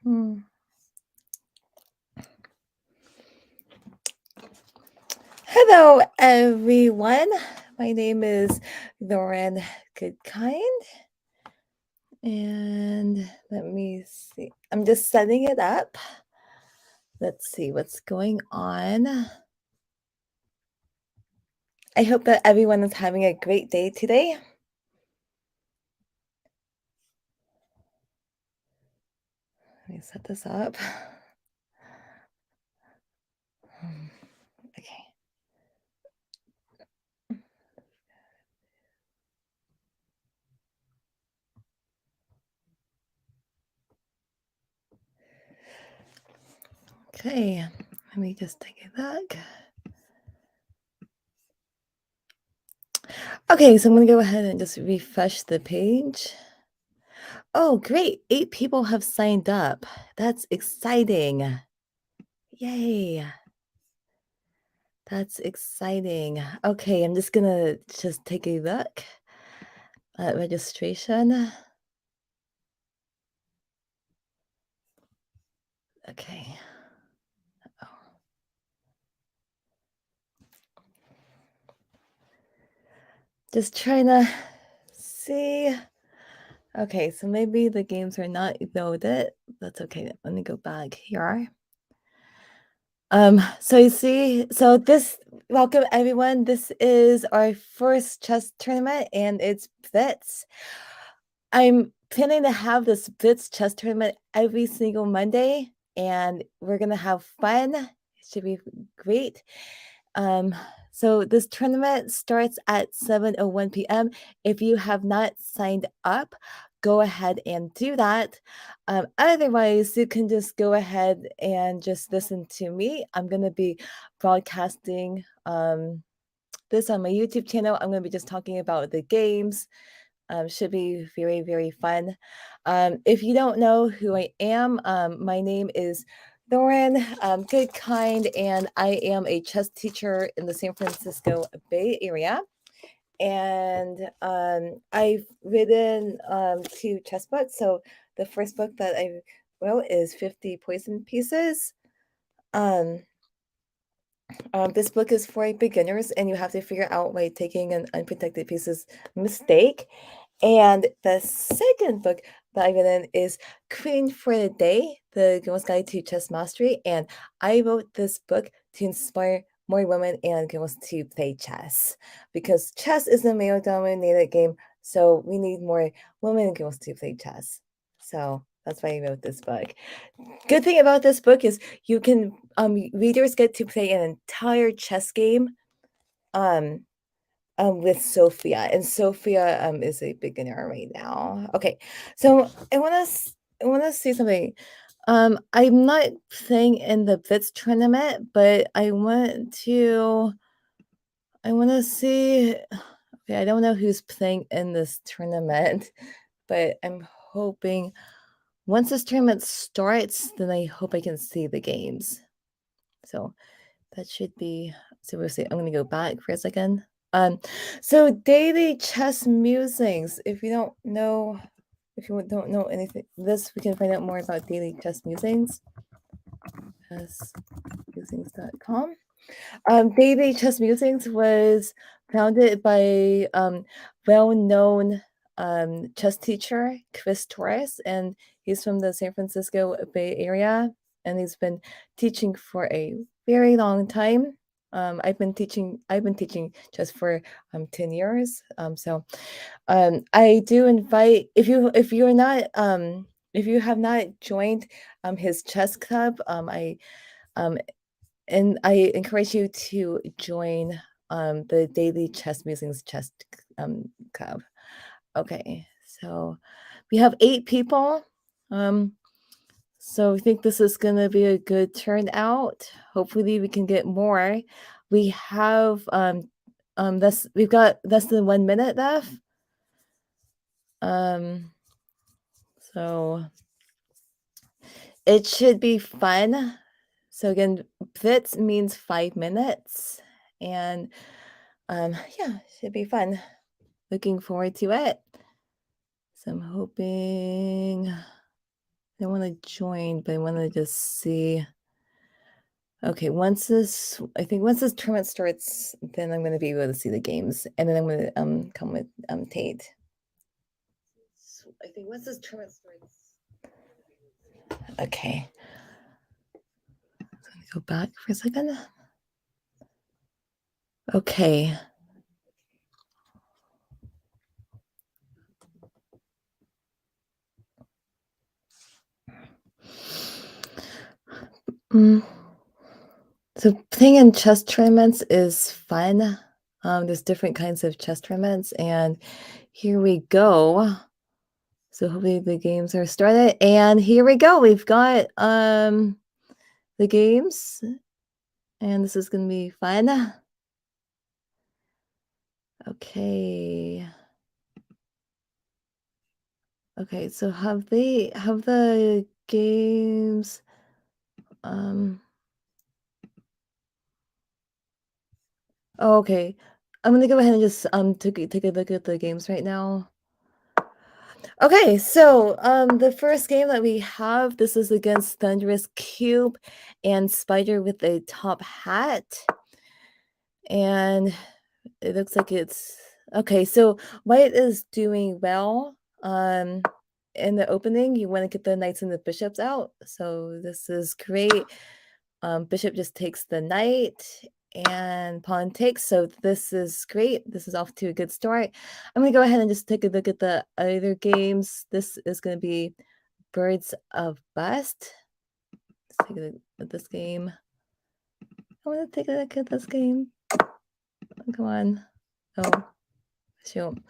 Hmm. Hello, everyone. My name is Lauren Goodkind. And let me see. I'm just setting it up. Let's see what's going on. I hope that everyone is having a great day today. Let me set this up. Okay. Okay, let me just take a look. Okay, so I'm going to go ahead and just refresh the page. Oh, great. 8 people have signed up. That's exciting. Yay. That's exciting. Okay, I'm just going to just take a look at registration. Okay. Oh. Just trying to see. Okay, so maybe the games are not loaded. That's okay. Let me go back here. So you see, welcome everyone. This is our first chess tournament and it's blitz. I'm planning to have this blitz chess tournament every single Monday and we're gonna have fun. It should be great. So this tournament starts at 7:01 p.m. If you have not signed up, go ahead and do that. Otherwise, you can just go ahead and just listen to me. I'm going to be broadcasting this on my YouTube channel. I'm going to be just talking about the games. Should be very, very fun. If you don't know who I am, my name is Lauren Goodkind, and I am a chess teacher in the San Francisco Bay Area. And I've written 2 chess books. So the first book that I wrote is 50 Poison Pieces. This book is for beginners, and you have to figure out why taking an unprotected piece is a mistake. And the second book that I've written is Queen for the Day, The Girl's Guide to Chess Mastery. And I wrote this book to inspire more women and girls to play chess because chess is a male dominated game. So we need more women and girls to play chess. So that's why I wrote this book. Good thing about this book is you can readers get to play an entire chess game with Sophia, and Sophia is a beginner right now. Okay, so I want to say something. I'm not playing in the blitz tournament, but I want to see. Okay, I don't know who's playing in this tournament, but I'm hoping once this tournament starts, then I hope I can see the games. So that should be. So we'll see. I'm gonna go back for a second. So daily chess musings. If you don't know anything, we can find out more about daily chess musings. Chessmusings.com. Daily Chess Musings was founded by well-known chess teacher Chris Torres, and he's from the San Francisco Bay Area, and he's been teaching for a very long time. I've been teaching chess for 10 years. I do invite if you're not if you have not joined his chess club, and I encourage you to join the Daily Chess Musings Chess Club. Okay, so we have 8 people. So I think this is going to be a good turnout. Hopefully, we can get more. We have we've got less than 1 minute left. So it should be fun. So again, blitz means 5 minutes, and yeah, should be fun. Looking forward to it. So I'm hoping I want to join, but I want to just see. Okay, once this tournament starts, then I'm going to be able to see the games, and then I'm going to come with Tate. So I think once this tournament starts. Okay. I'm going to go back for a second. Okay. So playing in chess tournaments is fun. There's different kinds of chess tournaments, and here we go. So hopefully the games are started, and here we go. We've got the games, and this is gonna be fun. Okay. Okay, so have the games oh, okay. I'm gonna go ahead and just take a look at the games right now. Okay, so the first game that we have, this is against Thunderous Cube and Spider with a top hat. And it looks like it's okay, so white is doing well. In the opening, you want to get the knights and the bishops out. So this is great. Bishop just takes the knight and pawn takes. So this is great. This is off to a good start. I'm going to go ahead and just take a look at the other games. This is going to be Birds of Bust. Let's take a look at this game. I want to take a look at this game. Oh, come on. Oh, shoot.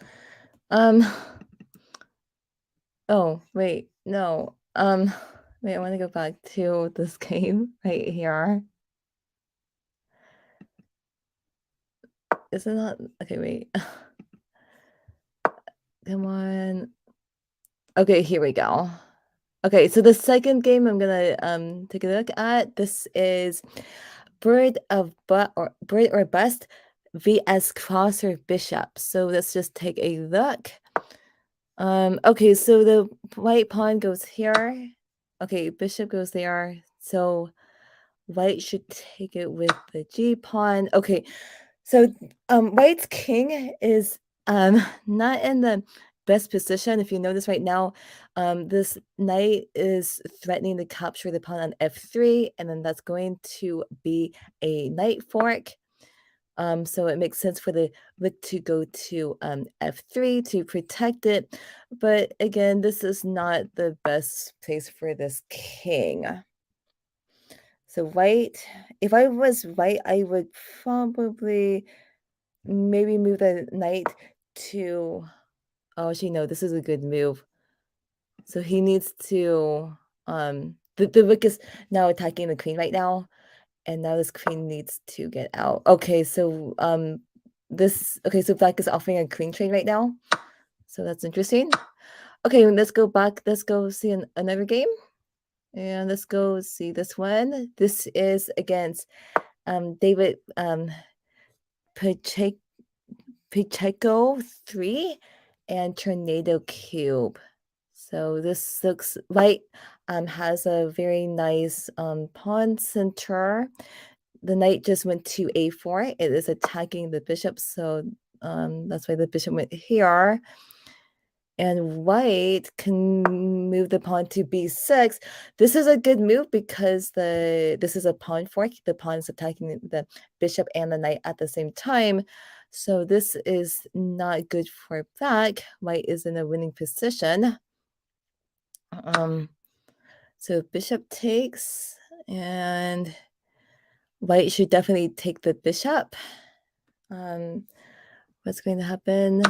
Oh, wait. No. Wait, I want to go back to this game right here. Is it not? Okay, wait. Come on. Okay, here we go. Okay, so the second game I'm gonna take a look at. This is Bird or Bust vs Cross or Bishop. So let's just take a look. Okay, so the white pawn goes here. Okay, bishop goes there. So white should take it with the G pawn. Okay, so white's king is not in the best position. If you notice right now, this knight is threatening to capture the pawn on f3, and then that's going to be a knight fork. So it makes sense for the rook to go to f3 to protect it. But again, this is not the best place for this king. So white, if I was white, I would probably maybe move the knight to, oh, actually, no, this is a good move. So he needs to, the rook is now attacking the queen right now. And now this queen needs to get out. Okay, so so black is offering a queen trade right now. So that's interesting. Okay, let's go back. Let's go see another game. And let's go see this one. This is against David Pacheco 3 and Tornado Cube. So this looks white has a very nice pawn center. The knight just went to a4. It is attacking the bishop, so that's why the bishop went here. And white can move the pawn to b6. This is a good move because this is a pawn fork. The pawn is attacking the bishop and the knight at the same time. So this is not good for black. White is in a winning position. So bishop takes, and white should definitely take the bishop. What's going to happen?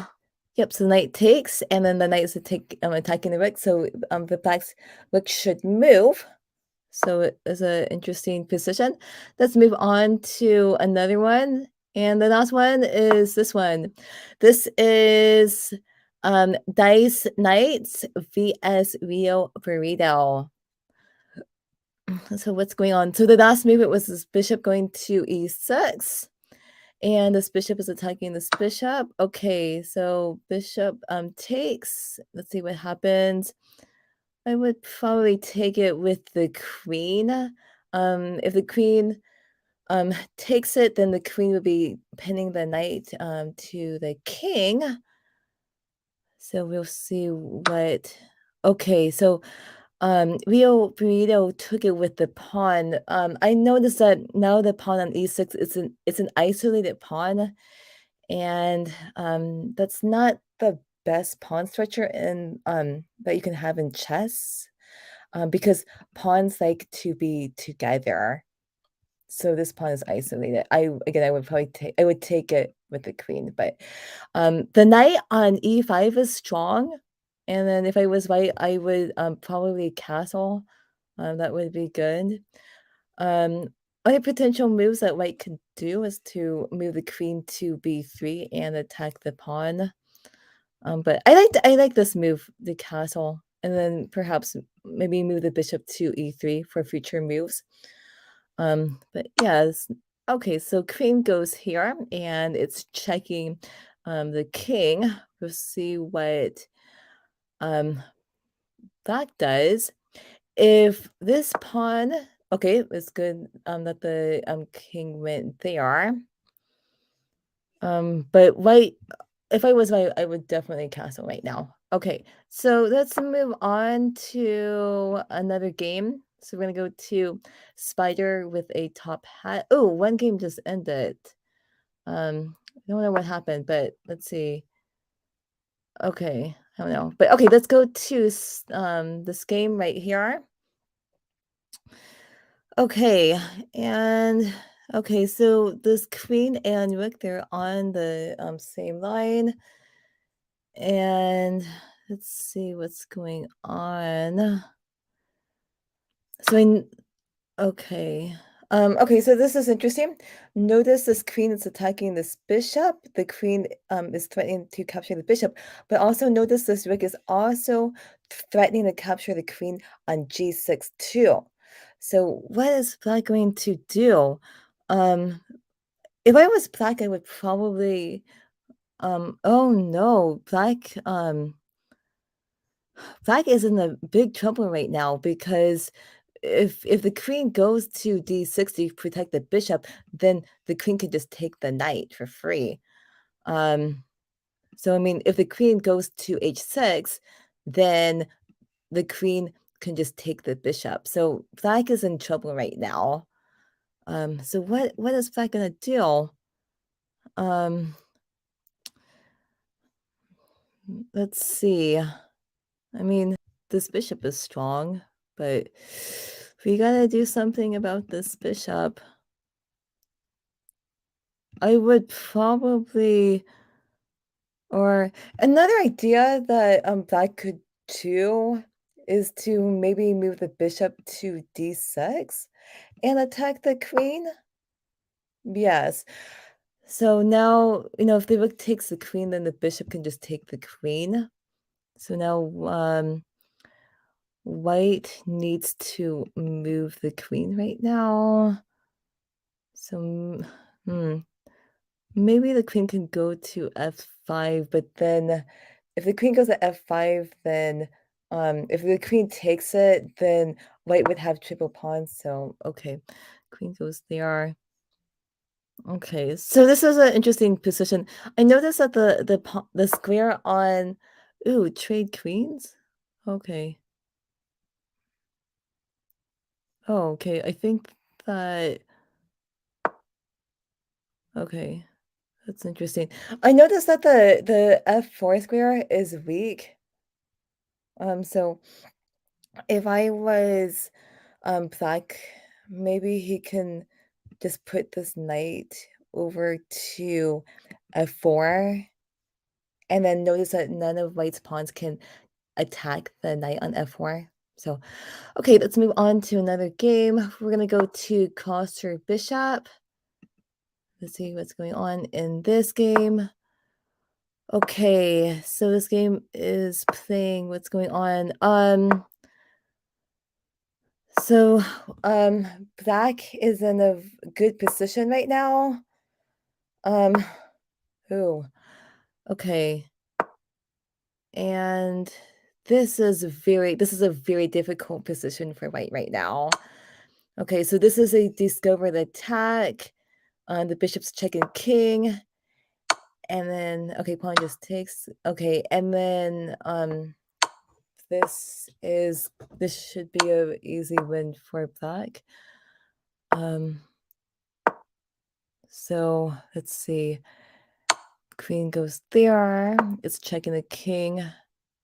Yep, so the knight takes, and then the knight is attacking the rook, so the black's rook should move. So it is an interesting position. Let's move on to another one. And the last one is this one. This is Dice Knights vs Rio Burrito. So what's going on? So the last movement was this bishop going to e6. And this bishop is attacking this bishop. Okay, so bishop takes. Let's see what happens. I would probably take it with the queen. If the queen, takes it, then the queen would be pinning the knight, to the king. So we'll see what okay, so, Rio Burrito took it with the pawn. I noticed that now the pawn on E6 is an isolated pawn, and, that's not the best pawn structure in, that you can have in chess, because pawns like to be together. So this pawn is isolated. I would probably take it with the queen, but, the knight on E5 is strong, and then if I was white, I would, probably castle, that would be good. Um, Other potential moves that white could do is to move the queen to B3 and attack the pawn, but I like this move, the castle, and then perhaps maybe move the bishop to E3 for future moves. But yes. Okay, so queen goes here and it's checking the king. We'll see what um black does. If this pawn, okay, it's good that the king went there. But white, if I was white, I would definitely castle right now. Okay, so let's move on to another game. So we're gonna go to Spider with a top hat. Oh, one game just ended. I don't know what happened, but let's see. Okay, I don't know. But okay, let's go to this game right here. Okay, and okay, so this queen and rook, they're on the same line. And let's see what's going on. So okay. Okay, so this is interesting. Notice this queen is attacking this bishop. The queen is threatening to capture the bishop, but also notice this rook is also threatening to capture the queen on G6 too. So what is black going to do? Um, if I was black, I would probably oh no, black is in a big trouble right now because if the queen goes to D6 to protect the bishop, then the queen can just take the knight for free. Um, so I mean, if the queen goes to H6, then the queen can just take the bishop. So black is in trouble right now. So what is black gonna do? Um, let's see. I mean, this bishop is strong, but we gotta do something about this bishop. I would probably or another idea that Black could do is to maybe move the bishop to D6 and attack the queen. Yes. So now, if the rook takes the queen, then the bishop can just take the queen. So now white needs to move the queen right now. So hmm. Maybe the queen can go to F5, but then if the queen goes to F5, then if the queen takes it, then white would have triple pawns. So okay, queen goes there. Okay, so this is an interesting position. I noticed that the square on trade queens. Okay. Oh, okay. I think that okay. That's interesting. I noticed that the F4 square is weak. So if I was black, maybe he can just put this knight over to F4 and then notice that none of white's pawns can attack the knight on F4. So, okay, let's move on to another game. We're gonna go to Coster Bishop. Let's see what's going on in this game. Okay, so this game is playing what's going on. So, black is in a good position right now. Um, oh, okay. And this is a very difficult position for white right now. Okay, so this is a discovered attack. The bishop's checking king, and then okay, pawn just takes. Okay, and then this should be a easy win for black. So let's see. Queen goes there. It's checking the king.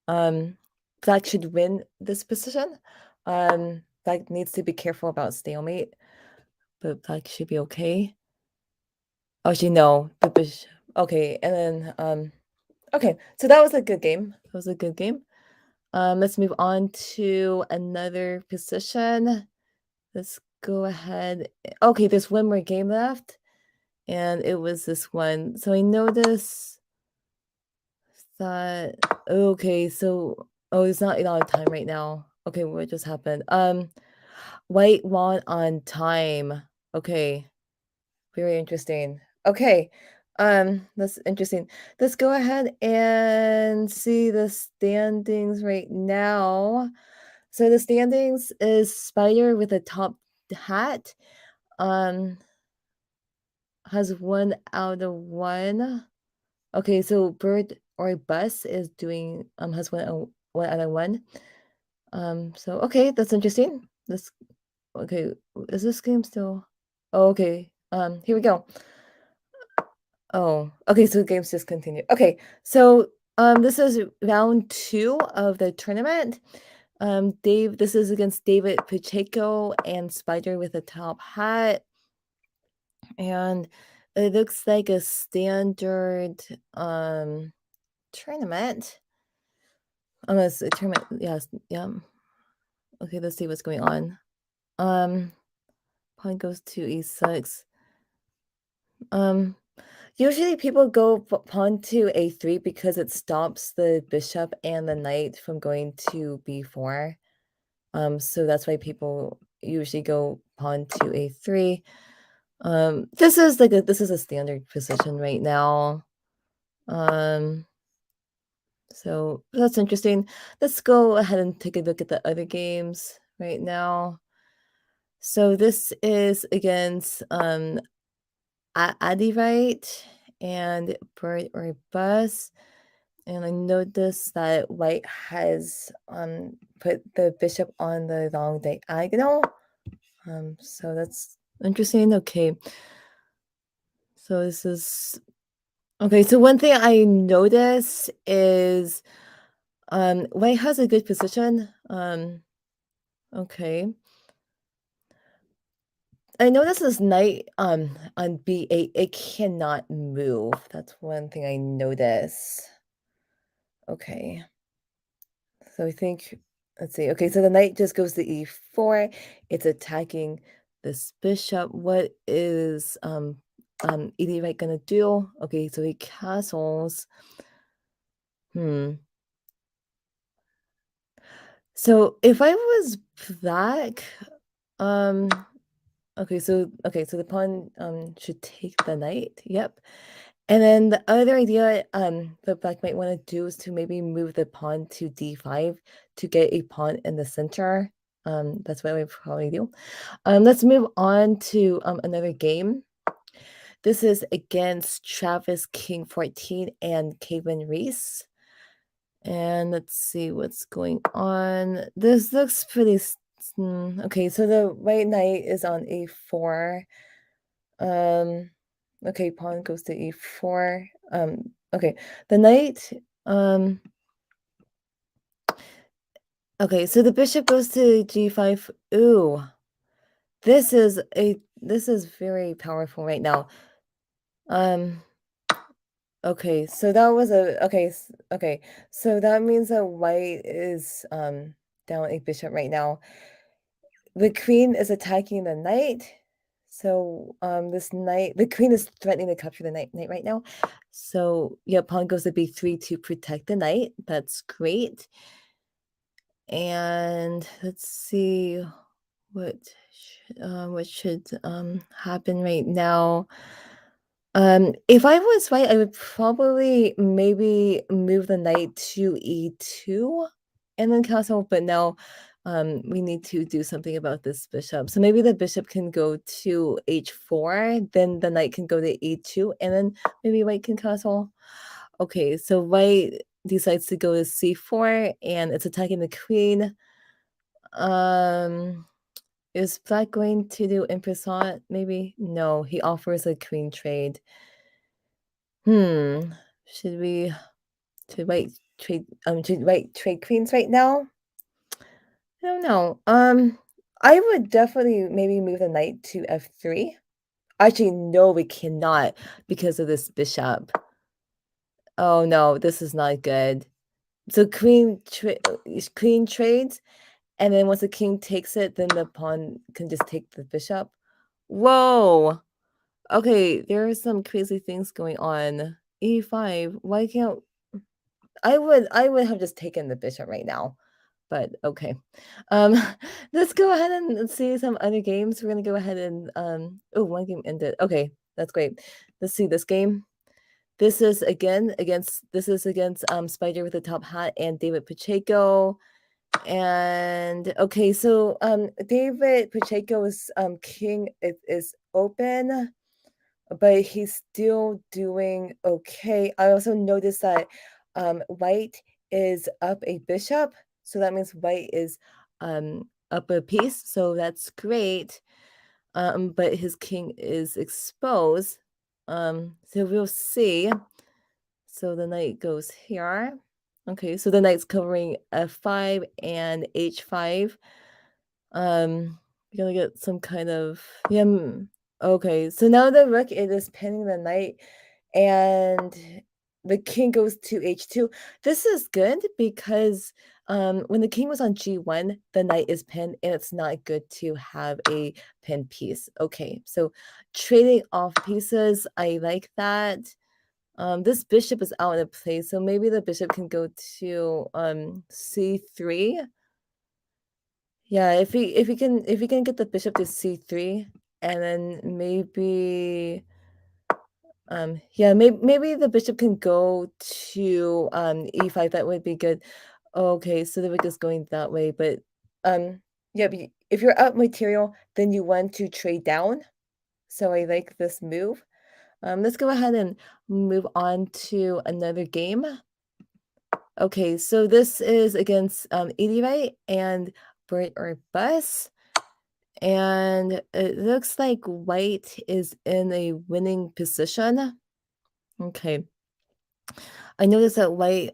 Black should win this position. Black needs to be careful about stalemate, but black should be okay. Actually, no, the bishop. Okay, and then okay, so that was a good game. That was a good game. Let's move on to another position. Let's go ahead. Okay, there's one more game left, and it was this one. So I noticed that. Okay, so it's not a lot of time right now. Okay, what just happened? White won on time. Okay, very interesting. Okay, that's interesting. Let's go ahead and see the standings right now. So the standings is Spider with a top hat. Um, has 1 out of 1. Okay, so Bird or Bus is doing has 1 out of 1. So okay, that's interesting. This okay, is this game still? Oh, okay. Here we go. Oh, okay, so the game's just continued. Okay, so this is round 2 of the tournament. This is against David Pacheco and Spider with a top hat. And it looks like a standard tournament. It's a tournament, yes, yeah. Okay, let's see what's going on. Pawn goes to e6. Usually people go pawn to a3 because it stops the bishop and the knight from going to b4. So that's why people usually go pawn to a3. This is a standard position right now. So that's interesting. Let's go ahead and take a look at the other games right now. So this is against Adivite and Bird or Bus. And I noticed that white has put the bishop on the long diagonal. So that's interesting. Okay. So this is okay. So one thing I notice is white has a good position. Okay. I notice this knight on b8, it cannot move. That's one thing I notice. Okay. So I think, let's see. Okay, so the knight just goes to e4. It's attacking this bishop. What is Edie Wright gonna do? Okay, so he castles. So if I was black, um, okay, so the pawn should take the knight. Yep. And then the other idea that black might want to do is to maybe move the pawn to d5 to get a pawn in the center. That's what I would probably do. Let's move on to another game. This is against Travis King 14 and Kevin Reese. And let's see what's going on. This looks pretty okay, so the white knight is on a4. Okay, pawn goes to e4. Okay, the knight. Okay, so the bishop goes to g5. Ooh, this is very powerful right now. Okay, so that was okay. So that means that white is down a bishop right now. The queen is attacking the knight. So this knight, the queen is threatening to capture the knight right now. So yeah, pawn goes to b3 to protect the knight. That's great. And let's see what should happen right now. If I was white, I would probably maybe move the knight to e2. and then castle, but now we need to do something about this bishop. So maybe the bishop can go to h4, then the knight can go to e2, and then maybe white can castle. Okay, so white decides to go to c4, and it's attacking the queen. Is black going to do en passant? Maybe? No, he offers a queen trade. Hmm. Should we should white trade queens right now? I don't know. I would definitely maybe move the knight to f3. Actually, no, we cannot because of this bishop. Oh no, this is not good. So queen trades, and then once the king takes it, then the pawn can just take the bishop. Whoa. Okay, there are some crazy things going on. E5. Why can't I would have just taken the bishop right now. But okay. Um, let's go ahead and see some other games. We're gonna go ahead and oh, one game ended. Okay, that's great. Let's see this game. This is against Spider with the top hat and David Pacheco. And okay, so David Pacheco's king is open, but he's still doing okay. I also noticed that white is up a bishop, so that means white is up a piece, so that's great. But his king is exposed. So we'll see. So the knight goes here. Okay, so the knight's covering f5 and h5. You're gonna get some kind of yeah. Okay, so now the rook it is pinning the knight, and the king goes to h2. This is good because when the king was on g1, the knight is pinned, and it's not good to have a pinned piece. Okay, so trading off pieces, I like that. This bishop is out of place, so maybe the bishop can go to c3. Yeah, if he can get the bishop to c3, and then maybe yeah, maybe the bishop can go to e5. That would be good. Okay, so the rook is going that way, but yeah, but if you're up material, then you want to trade down. So I like this move. Let's go ahead and move on to another game. Okay, so this is against Edie and Bert or Bus. And it looks like white is in a winning position. Okay. I noticed that white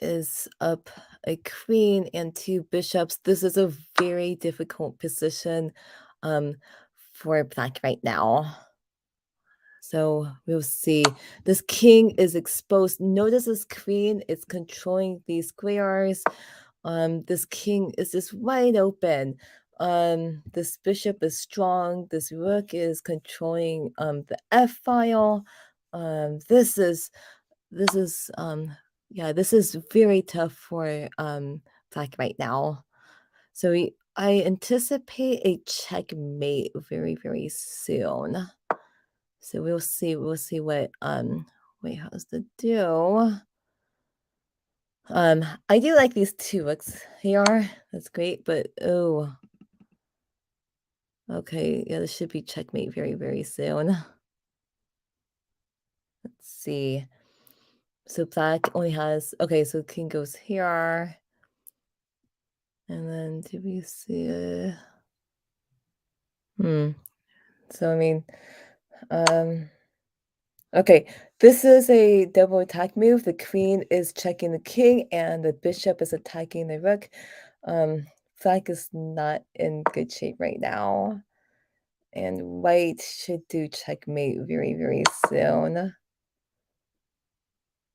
is up a queen and two bishops. This is a very difficult position um, for black right now. So we'll see. This king is exposed. Notice this queen is controlling these squares. This king is just wide open. This bishop is strong. This rook is controlling the f file. This is yeah, this is very tough for black right now. So I anticipate a checkmate very, very soon. So we'll see what wait, how's the do? I do like these two looks here. That's great, but oh, okay, yeah, this should be checkmate very, very soon. Let's see. So black only has okay, so king goes here. And then do we see so I mean okay, this is a double attack move. The queen is checking the king, and the bishop is attacking the rook. Black is not in good shape right now, and white should do checkmate very, very soon.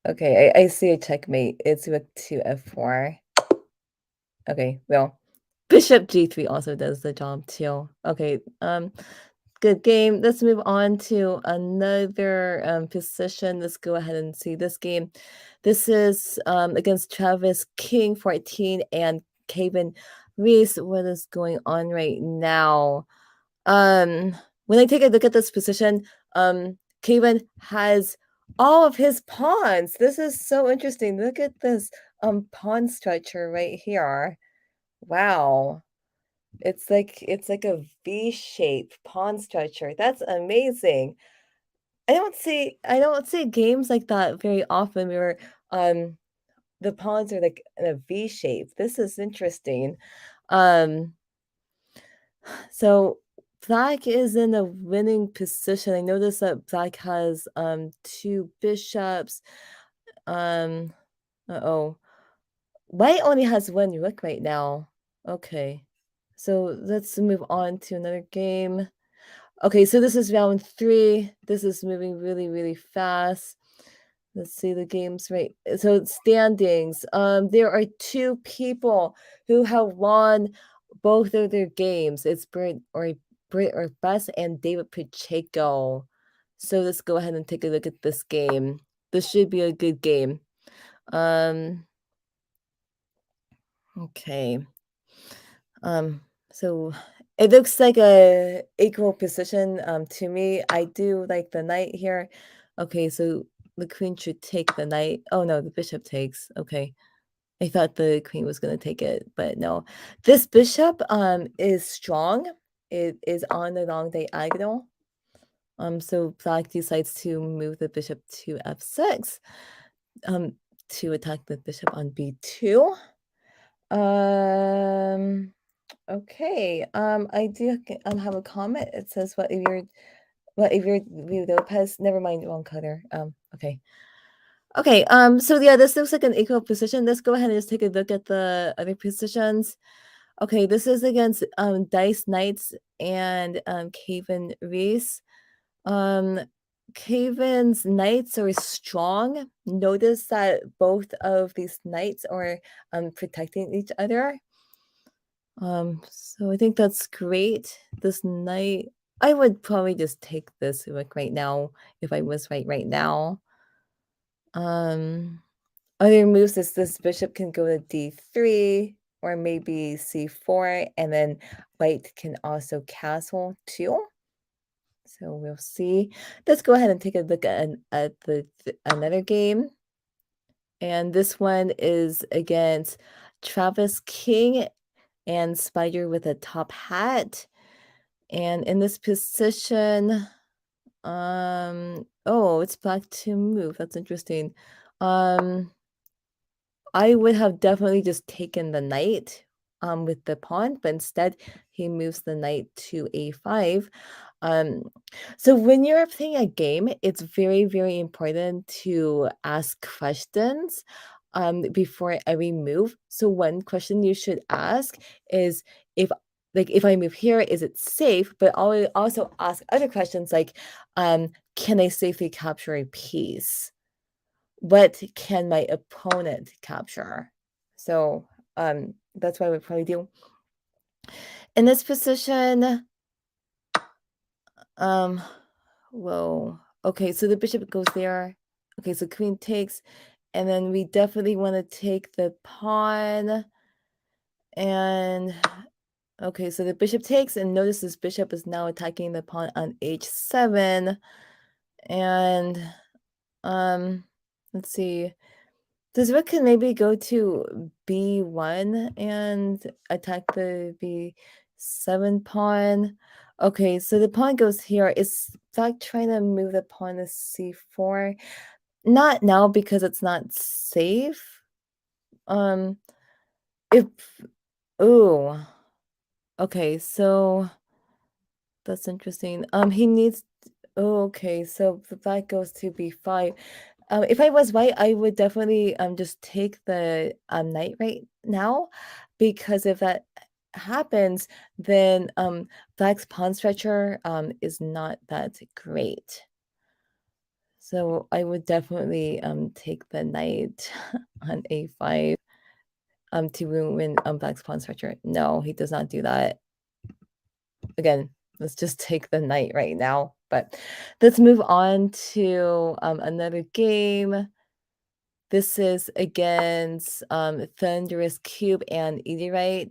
Okay, I see a checkmate. It's rook to f4. Okay, well, bishop g3 also does the job too. Okay, good game. Let's move on to another position. Let's go ahead and see this game. This is against Travis King 14 and Kevin Reese. What is going on right now? Um, when I take a look at this position, Kevin has all of his pawns. This is so interesting. Look at this pawn structure right here. Wow. It's like a V-shaped pawn structure. That's amazing. I don't see games like that very often where the pawns are like in a V shape. This is interesting. Um so Black is in a winning position. I noticed that Black has two bishops. Um uh-oh. White only has one rook right now. Okay. So let's move on to another game. Okay, so this is round 3. This is moving really, really fast. Let's see the games right. So standings. There are 2 people who have won both of their games. It's Britt or Bess and David Pacheco. So let's go ahead and take a look at this game. This should be a good game. Um, okay. So it looks like a equal position to me. I do like the knight here. Okay, so the queen should take the knight. Oh no, the bishop takes. Okay. I thought the queen was going to take it, but no. This bishop is strong. It is on the long diagonal. So Black decides to move the bishop to f6 to attack the bishop on b2. Um Okay. I do have a comment. It says, what if you're Lopez? Never mind, wrong color. Okay. Okay. So yeah, this looks like an equal position. Let's go ahead and just take a look at the other positions. Okay, this is against Dice Knights and Caven Reese. Um Caven's knights are strong. Notice that both of these knights are protecting each other. So I think that's great. This knight, I would probably just take this like right now if I was right now. Um, Other moves is this bishop can go to d3 or maybe c4, and then white can also castle too. So we'll see. Let's go ahead and take a look at another game. And this one is against Travis King and Spider with a top hat. And in this position, oh, it's Black to move. That's interesting. I would have definitely just taken the knight with the pawn, but instead he moves the knight to a5. Um, so when you're playing a game, it's very, very important to ask questions before every move. So one question you should ask is if if I move here, is it safe? But I'll also ask other questions like, can I safely capture a piece? What can my opponent capture? So that's what I would probably do. In this position, whoa. Okay, so the bishop goes there. Okay, so queen takes, and then we definitely want to take the pawn. And okay, so the bishop takes, and notice this bishop is now attacking the pawn on h7. And let's see. This rook can maybe go to b1 and attack the b7 pawn. Okay, so the pawn goes here. Is Black trying to move the pawn to c4? Not now because it's not safe. If ooh. Okay, so that's interesting. He needs. Oh, okay, so the Black goes to b5. If I was white, I would definitely just take the knight right now, because if that happens, then Black's pawn stretcher is not that great. So I would definitely take the knight on a5 to ruin Black's pawn stretcher. No, he does not do that. Again, let's just take the knight right now. But let's move on to another game. This is against Thunderous Cube and Edie.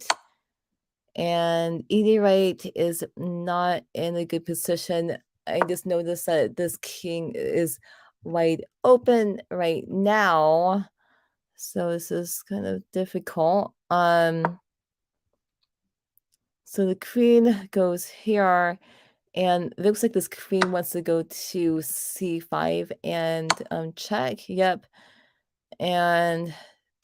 And Edie is not in a good position. I just noticed that this king is wide open right now. So this is kind of difficult. So the queen goes here, and it looks like this queen wants to go to c5 and check. Yep. And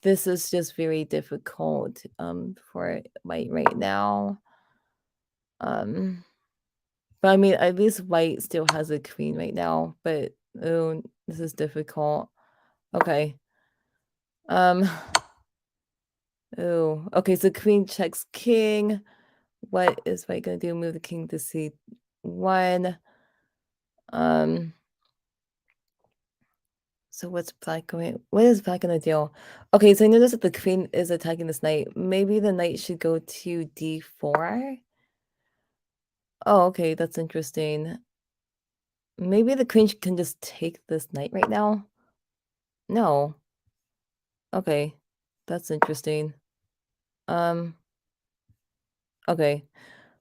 this is just very difficult for white right now. But I mean, at least white still has a queen right now, but oh, this is difficult. Okay. Oh, okay, so queen checks king. What is white gonna do? Move the king to c1. Um, so what's black going? What is black gonna do? Okay, so I notice that the queen is attacking this knight. Maybe the knight should go to d4. Oh, okay, that's interesting. Maybe the queen can just take this knight right now. No. Okay, that's interesting. Okay.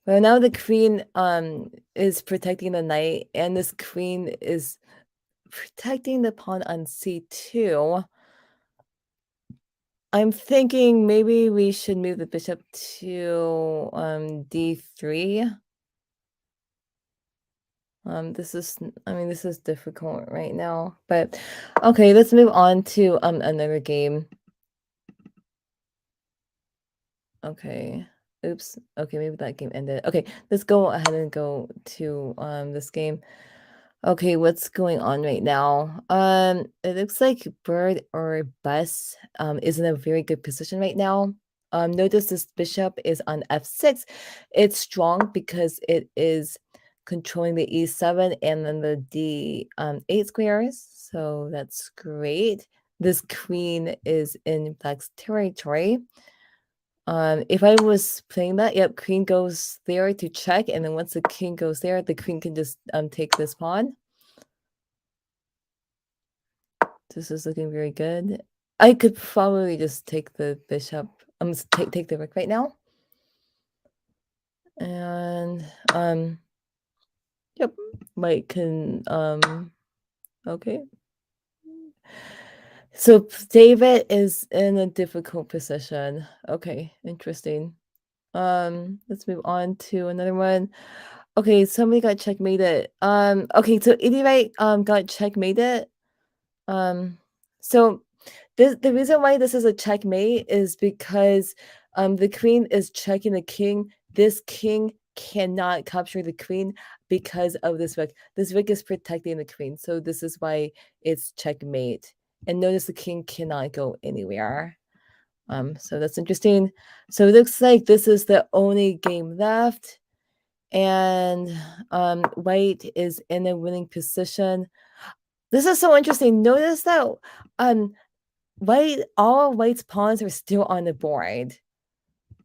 Well, now the queen is protecting the knight, and this queen is protecting the pawn on c2. I'm thinking maybe we should move the bishop to d3. This is, I mean, this is difficult right now, but okay, let's move on to another game. Okay. Oops. Okay, maybe that game ended. Okay, let's go ahead and go to this game. Okay, what's going on right now? It looks like bird or bus is in a very good position right now. Notice this bishop is on f6. It's strong because it is controlling the e7 and then the d8 squares. So that's great. This queen is in black's territory. If I was playing that, yep, queen goes there to check, and then once the king goes there, the queen can just take this pawn. This is looking very good. I could probably just take the bishop. Take the rook right now. And yep, white can okay. So David is in a difficult position. Okay, interesting. Let's move on to another one. Okay, somebody got checkmated. Okay, so Idiot got checkmated. So the reason why this is a checkmate is because the queen is checking the king. This king cannot capture the queen because of this rook. This rook is protecting the queen, so this is why it's checkmate. And notice the king cannot go anywhere. So that's interesting. So it looks like this is the only game left, and white is in a winning position. This is so interesting. Notice that all white's pawns are still on the board.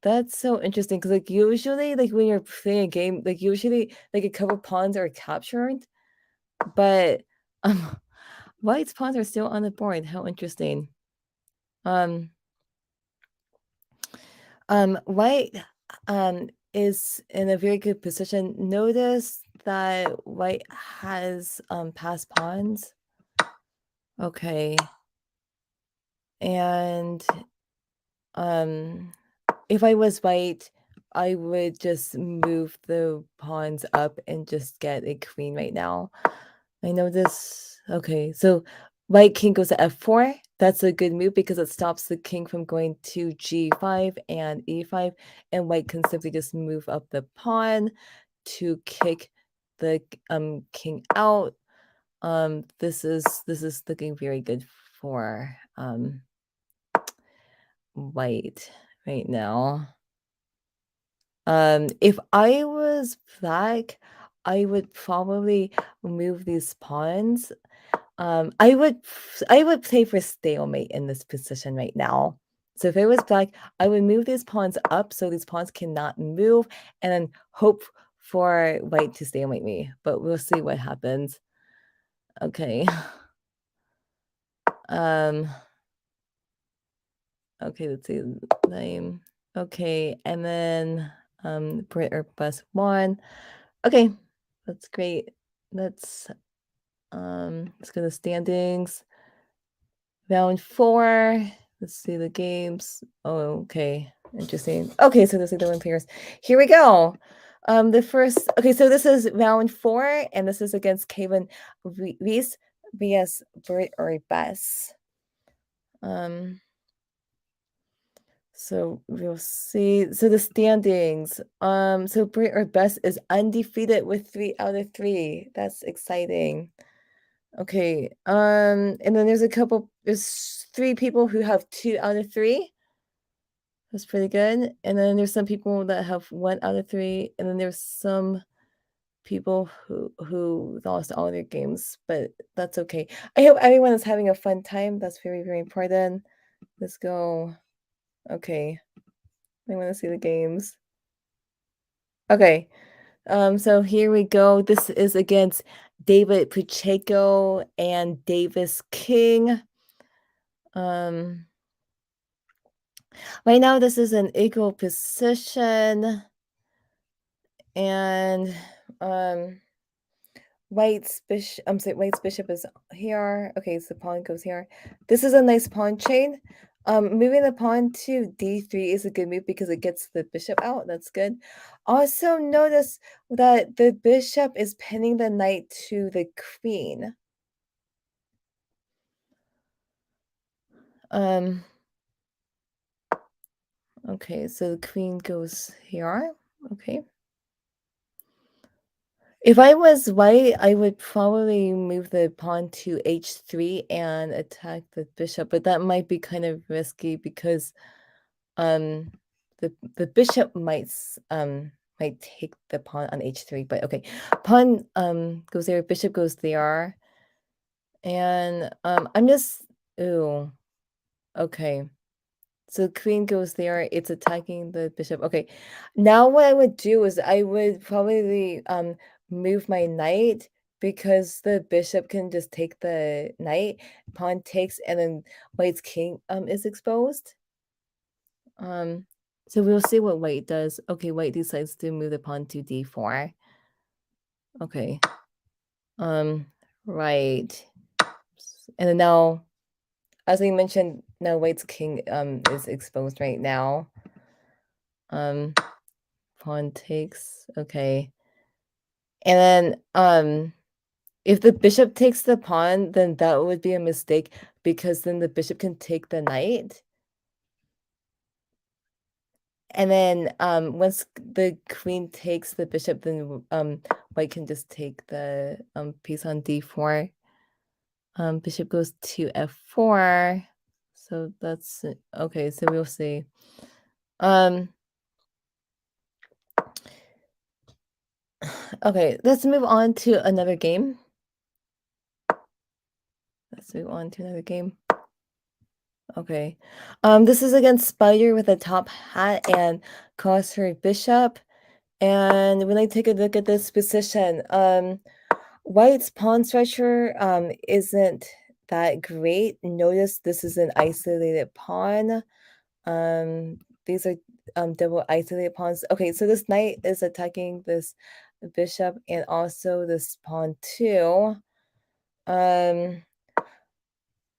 That's so interesting because like usually like when you're playing a game, like usually like a couple pawns are captured, but white's pawns are still on the board. How interesting. White is in a very good position. Notice that white has passed pawns. Okay. And if I was white, I would just move the pawns up and just get a queen right now. I know this. Okay, so white king goes to f4. That's a good move because it stops the king from going to g5 and e5, and white can simply just move up the pawn to kick the king out. This is looking very good for white right now. If I was black, I would probably move these pawns. I would play for stalemate in this position right now. So if I was black, I would move these pawns up so these pawns cannot move, and then hope for white to stalemate me. But we'll see what happens. Okay. Okay, let's see the name. Okay, and then Brit or bus one. Okay, that's great. Let's Let's go to standings. Round 4. Let's see the games. Oh, okay. Interesting. Okay, so this is the one players. Here we go. The first. Okay, so this is round 4, and this is against Kevin Reese vs Bert or Bess. So we'll see. So the standings. So Brit or Bess is undefeated with 3 out of 3. That's exciting. Okay. And then there's 3 people who have 2 out of 3. That's pretty good. And then there's some people that have 1 out of 3. And then there's some people who lost all their games, but that's okay. I hope everyone is having a fun time. That's very, very important. Let's go. Okay. I want to see the games. Okay. So here we go. This is against David Pacheco and Davis King. Right now this is an equal position. And White's bishop is here. Okay, so pawn goes here. This is a nice pawn chain. Moving the pawn to d3 is a good move because it gets the bishop out. That's good. Also notice that the bishop is pinning the knight to the queen. Okay, so the queen goes here. Okay. If I was white, I would probably move the pawn to h3 and attack the bishop, but that might be kind of risky because the bishop might take the pawn on h3, but okay. Pawn goes there, bishop goes there. And I'm just ooh. Okay. So queen goes there, it's attacking the bishop. Okay. Now what I would do is I would probably move my knight because the bishop can just take the knight, pawn takes, and then white's king is exposed. So we'll see what white does. Okay, white decides to move the pawn to d4. Okay. Right. And then now, as we mentioned, now white's king is exposed right now. Pawn takes. Okay. And then if the bishop takes the pawn, then that would be a mistake because then the bishop can take the knight. And then once the queen takes the bishop, then white can just take the piece on d4. Bishop goes to f4. So that's okay, so we'll see. Okay, let's move on to another game. Okay. This is against Spider with a top hat and crosshair bishop. And when I take a look at this position, White's pawn structure isn't that great. Notice this is an isolated pawn. These are double isolated pawns. Okay, so this knight is attacking this bishop and also this pawn too.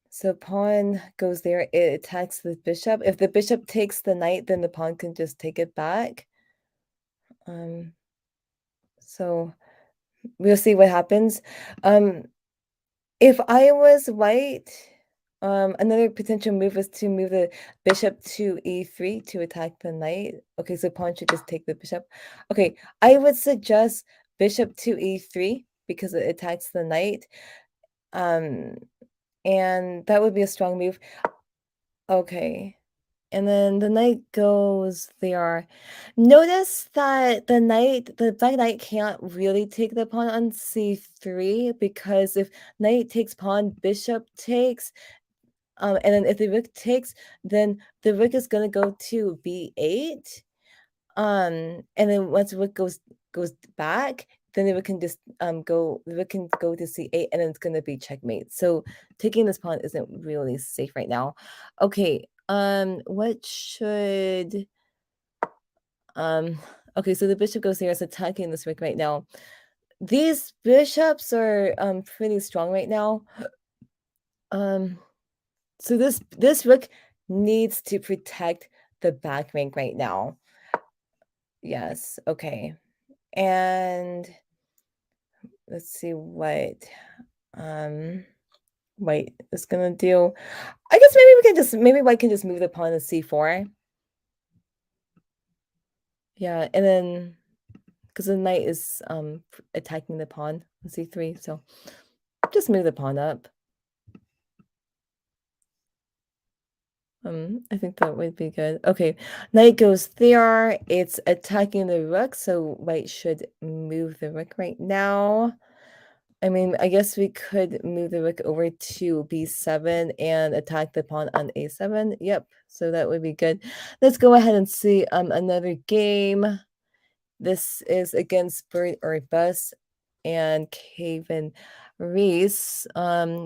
So pawn goes there, it attacks the bishop. If the bishop takes the knight, then the pawn can just take it back. So we'll see what happens. If I was white, another potential move is to move the bishop to e3 to attack the knight. Okay, so pawn should just take the bishop. Okay, I would suggest bishop to e3 because it attacks the knight. And that would be a strong move. Okay. And then the knight goes there. Notice that the black knight can't really take the pawn on c3 because if knight takes pawn, bishop takes, and then if the rook takes, then the rook is gonna go to b8. And then once the rook goes back, then the rook can just go to c8 and then it's gonna be checkmate. So taking this pawn isn't really safe right now. Okay, what should okay, so the bishop goes there, it's attacking this rook right now. These bishops are pretty strong right now. So this rook needs to protect the back rank right now. Yes, okay. And let's see what white is gonna do. I guess maybe white can just move the pawn to c4. Yeah, and then because the knight is attacking the pawn on c3, so just move the pawn up. I think that would be good. Okay, knight goes there. It's attacking the rook, so white should move the rook right now. I mean, I guess we could move the rook over to b7 and attack the pawn on a7. Yep, so that would be good. Let's go ahead and see another game. This is against Bird or Bus and Kevin Reese.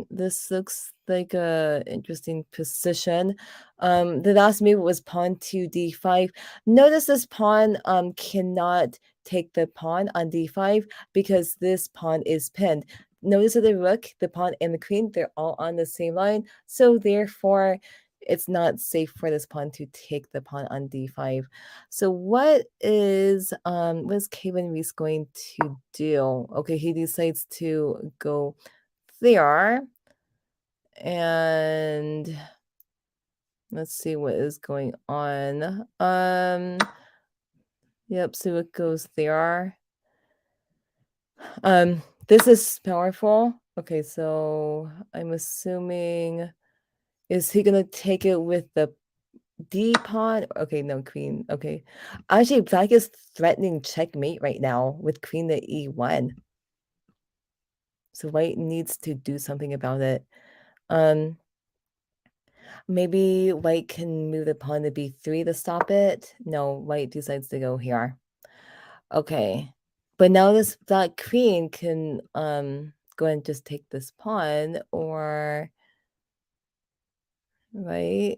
This looks like a interesting position. The last move was pawn to d5. Notice this pawn cannot take the pawn on d5 because this pawn is pinned. Notice that the rook, the pawn, and the queen, they're all on the same line. So therefore, it's not safe for this pawn to take the pawn on d5. So what is Kevin Reese going to do? Okay, he decides to go there. And let's see what is going on. Yep, so it goes there. This is powerful. Okay, so I'm assuming, is he gonna take it with the D pawn? Okay, no, queen. Okay. Actually, black is threatening checkmate right now with queen to e1. So white needs to do something about it. Maybe white can move the pawn to b3 to stop it. No, white decides to go here. Okay. But now this black queen can go and just take this pawn, or right?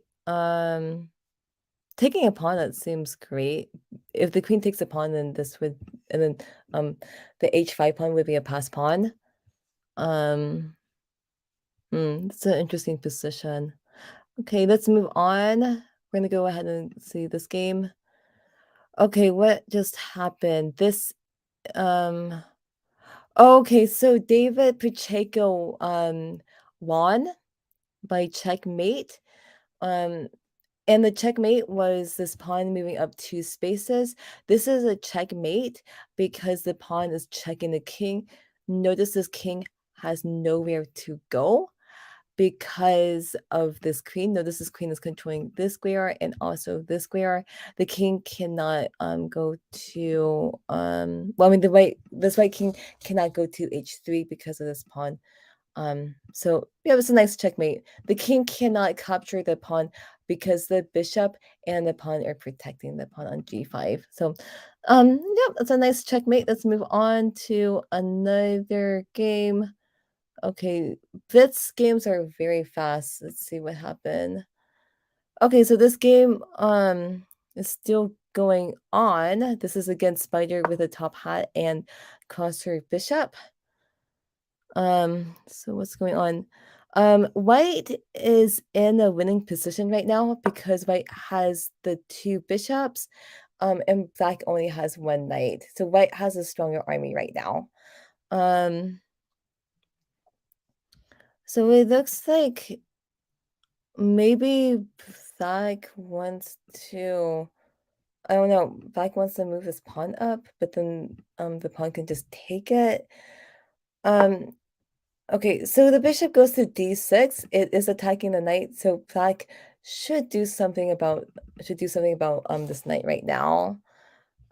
Taking a pawn, that seems great. If the queen takes a pawn, then this would, and then the h5 pawn would be a pass pawn. It's an interesting position. Okay, let's move on. We're gonna go ahead and see this game. Okay, what just happened? This okay, so David Pacheco won by checkmate. Um And the checkmate was this pawn moving up 2 spaces. This is a checkmate because the pawn is checking the king. Notice this king has nowhere to go because of this queen. Notice this queen is controlling this square and also this square. The king cannot go to well, I mean, this white king cannot go to h3 because of this pawn. So yeah, it's a nice checkmate. The king cannot capture the pawn because the bishop and the pawn are protecting the pawn on g5. So yeah, that's a nice checkmate. Let's move on to another game. Okay, blitz games are very fast. Let's see what happened. Okay, so this game is still going on. This is against Spider with a top hat and crosshair bishop. So what's going on? White is in a winning position right now because white has the 2 bishops, and black only has 1 knight. So white has a stronger army right now. So it looks like maybe black wants to, I don't know, black wants to move his pawn up, but then the pawn can just take it. Okay, so the bishop goes to d6. It is attacking the knight, so black should do something about this knight right now.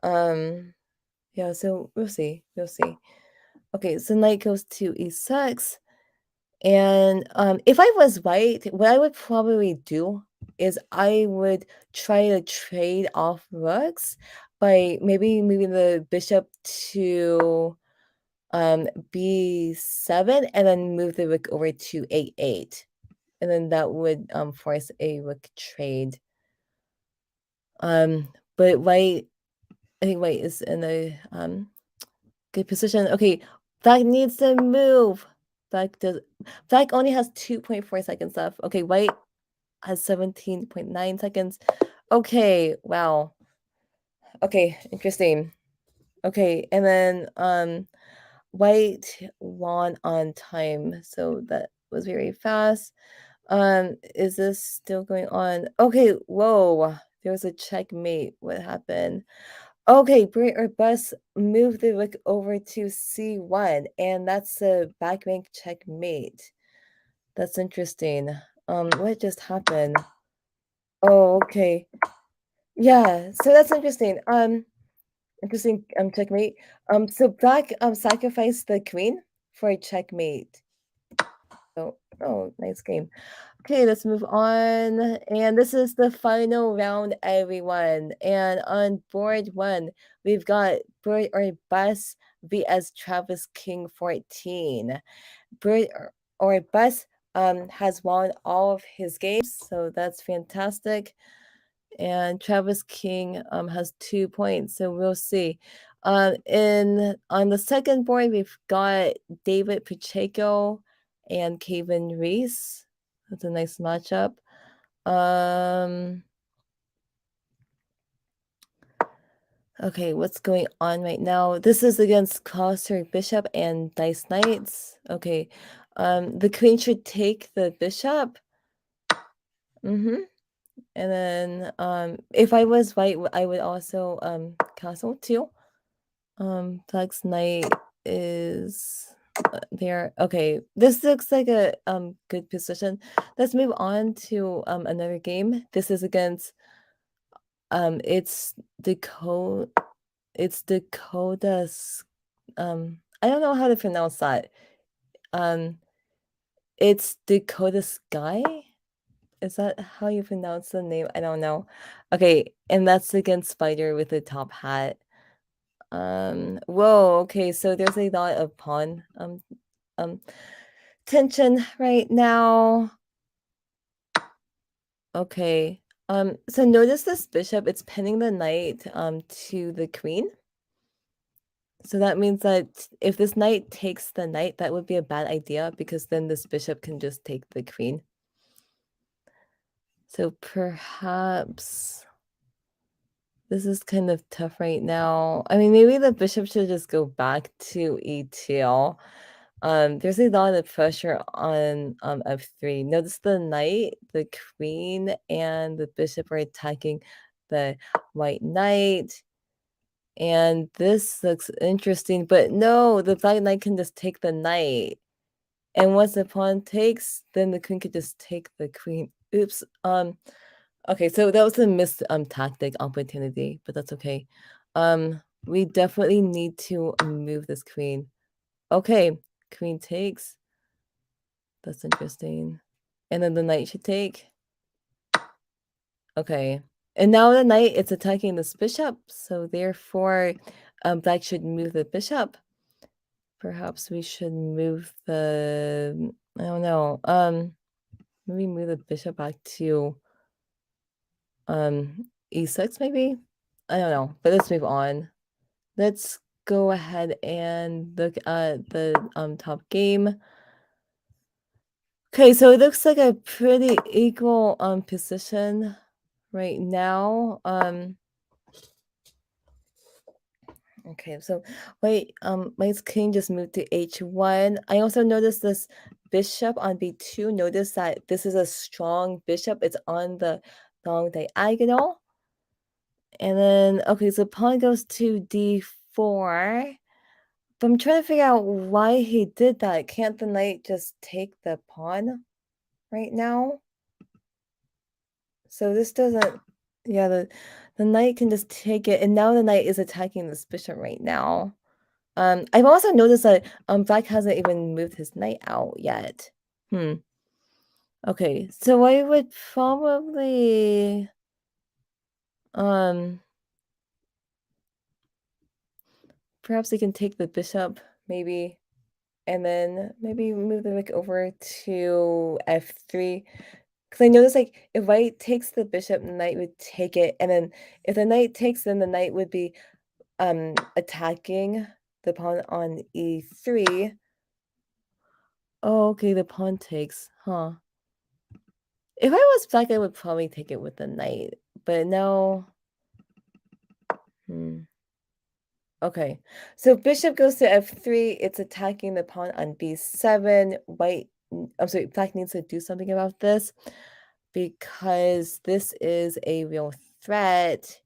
Yeah, so we'll see. We'll see. Okay, so knight goes to e6. And if I was white, what I would probably do is I would try to trade off rooks by maybe moving the bishop to b7 and then move the rook over to a8, and then that would force a rook trade. But white, I think white is in a Good position. Okay, black needs to move. Black only has 2.4 seconds left. Okay, white has 17.9 seconds. Okay, wow. Okay, interesting. Okay, and then white won on time, so that was very fast. Is this still going on? Okay, whoa. There was a checkmate. What happened? Okay, Brit or Bus moved the rook over to C1, and that's a back rank checkmate. That's interesting. What just happened? Oh, okay. Yeah, so that's interesting. Interesting checkmate. So black sacrificed the queen for a checkmate. Oh, nice game. Okay, let's move on. And this is the final round, everyone. And on board one, we've got Bird or Bus vs Travis King 14. Bird or Bus has won all of his games, so that's fantastic. And Travis King has 2 points, so we'll see. In on the second board, we've got David Pacheco and Kevin Reese. That's a nice matchup. Okay, what's going on right now? This is against Closter Bishop and Dice Knights. Okay. The queen should take the bishop. Mm-hmm. And then if I was white, I would also castle too. Black's knight is there. Okay, this looks like a good position. Let's move on to another game. This is against it's Dakota's I don't know how to pronounce that. Um it's Dakota Sky. Is that how you pronounce the name? I don't know. Okay, and that's against Spider with a top hat. Whoa, okay, so there's a lot of pawn um tension right now. Okay. So notice this bishop, it's pinning the knight to the queen. So that means that if this knight takes the knight, that would be a bad idea because then this bishop can just take the queen. So perhaps this is kind of tough right now. I mean, maybe the bishop should just go back to e2. There's a lot of pressure on f3. Notice the knight, the queen, and the bishop are attacking the white knight. And this looks interesting, but no, the black knight can just take the knight. And once the pawn takes, then the queen could just take the queen. Oops. Okay, so that was a missed tactic opportunity, but that's okay. We definitely need to move this queen. Okay, queen takes. That's interesting. And then the knight should take. Okay. And now the knight is attacking this bishop, so therefore black should move the bishop. Perhaps we should move the I don't know. Maybe move the bishop back to e6 maybe? I don't know, but let's move on. Let's go ahead and look at the top game. Okay, so it looks like a pretty equal position right now. Okay, so wait, white's king just moved to h1. I also noticed this bishop on b2. Notice that this is a strong bishop. It's on the long diagonal. And then, okay, so pawn goes to d4. But I'm trying to figure out why he did that. Can't the knight just take the pawn right now? So this doesn't, yeah, the knight can just take it, and now the knight is attacking this bishop right now. I've also noticed that black hasn't even moved his knight out yet. Okay, so I would probably perhaps he can take the bishop, maybe, and then maybe move the rook over to f3. Because I noticed, like, if white takes the bishop, the knight would take it, and then if the knight takes, then the knight would be attacking the pawn on e3. Oh, okay, the pawn takes, huh? If I was black, I would probably take it with the knight, but no. Okay, so bishop goes to f3. It's attacking the pawn on b7. I'm sorry, black needs to do something about this because this is a real threat.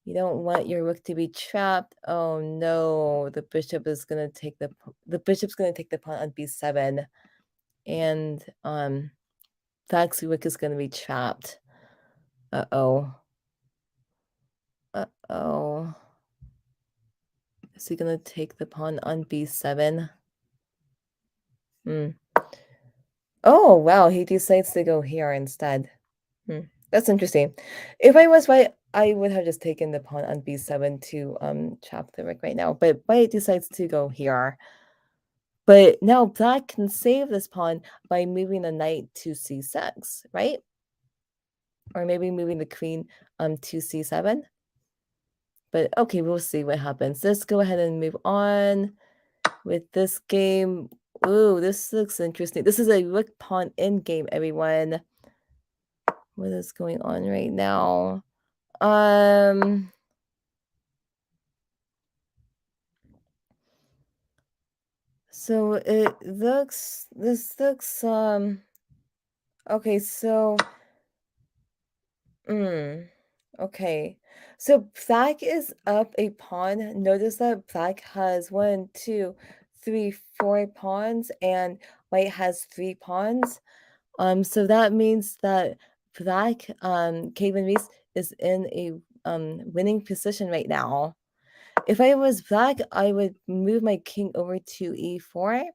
You don't want your rook to be trapped. Oh no, the bishop's gonna take the pawn on b7, and black's rook is gonna be trapped. Uh-oh. Uh-oh. Is he gonna take the pawn on b7? Oh, wow, he decides to go here instead. That's interesting. If I was white, I would have just taken the pawn on b7 to trap the rook right now, but white decides to go here. But now black can save this pawn by moving the knight to c6, right? Or maybe moving the queen to c7. But okay, we'll see what happens. Let's go ahead and move on with this game. Ooh, this looks interesting. This is a rook pawn endgame, everyone. What is going on right now? So this looks, okay, so, okay. So black is up a pawn. Notice that black has 1, 2, 3, 4 pawns, and white has 3 pawns. So that means that black, Kevin Reese is in a winning position right now. If I was black, I would move my king over to e4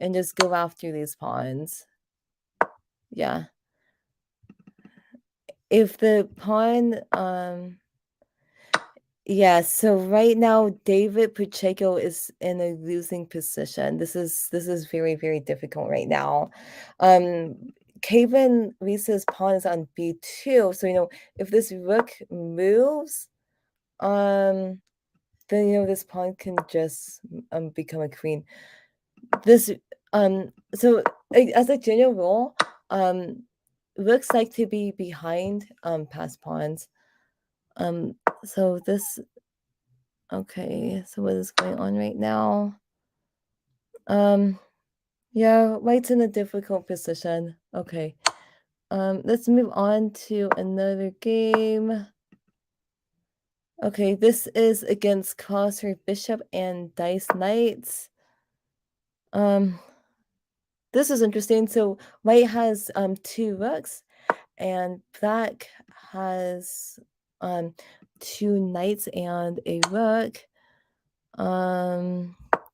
and just go after these pawns. Yeah. If the pawn, yeah, so right now David Pacheco is in a losing position. This is very, very difficult right now. Kevin Reese's pawn is on b2, so if this rook moves, then this pawn can just become a queen. This so as a general rule, rooks like to be behind past pawns. So this Okay, so what is going on right now? Yeah, white's in a difficult position. Okay. Let's move on to another game. Okay, this is against Crosshair Bishop and Dice Knights. This is interesting. So white has 2 rooks and black has 2 knights and a rook.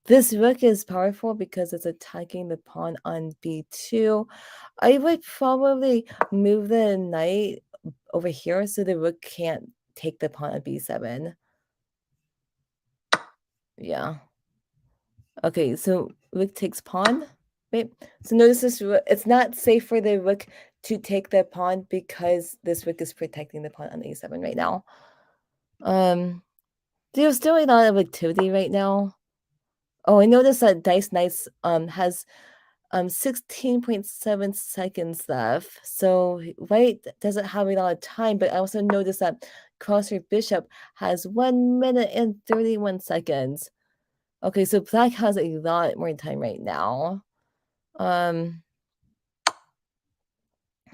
This rook is powerful because it's attacking the pawn on b2. I would probably move the knight over here so the rook can't take the pawn on b7. Yeah. Okay, so rook takes pawn. Wait, so notice this it's not safe for the rook to take the pawn because this rook is protecting the pawn on a7 right now. There's still a lot of activity right now. Oh, I noticed that Dice Knights has 16.7 seconds left. So white doesn't have a lot of time, but I also noticed that Crosshair Bishop has 1 minute and 31 seconds. Okay, so black has a lot more time right now.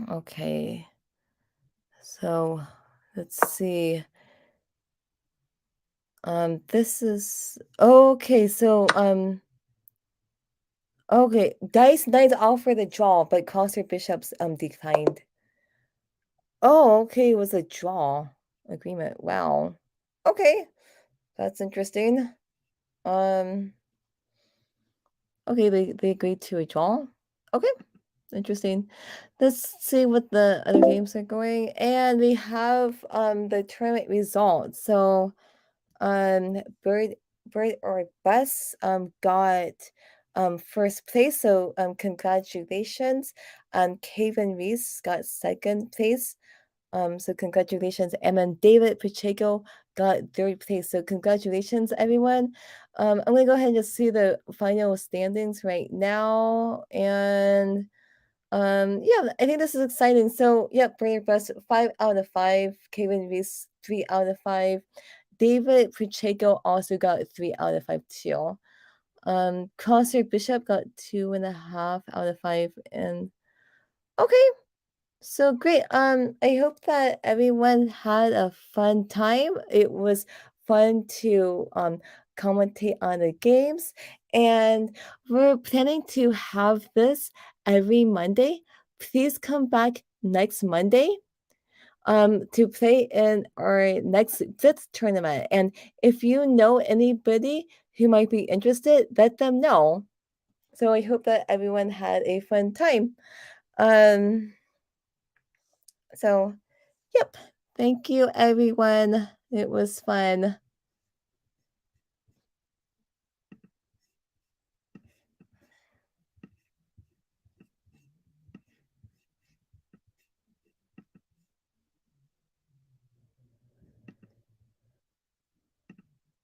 Okay. So let's see. This is okay, so okay, Dice Knights offer the draw, but Crosshair Bishops declined. Oh, okay, it was a draw agreement. Wow. Okay, that's interesting. Um, okay, they agreed to a draw. Okay, interesting. Let's see what the other games are going, and we have the tournament results. So, Bird or Bus got first place. So congratulations. Kevin Reese got second place. So congratulations. And then David Pacheco got third place. So congratulations, everyone. I'm gonna go ahead and just see the final standings right now. And yeah, I think this is exciting. So yep, Brainer Bus 5 out of 5, Kevin Reese 3 out of 5. David Pacheco also got 3 out of 5 too. Crosshair Bishop got 2.5 out of 5. And okay, so great. I hope that everyone had a fun time. It was fun to commentate on the games, and we're planning to have this every Monday. Please come back next Monday to play in our next blitz tournament. And if you know anybody who might be interested, let them know. So I hope that everyone had a fun time. Um so yep. Thank you, everyone. It was fun.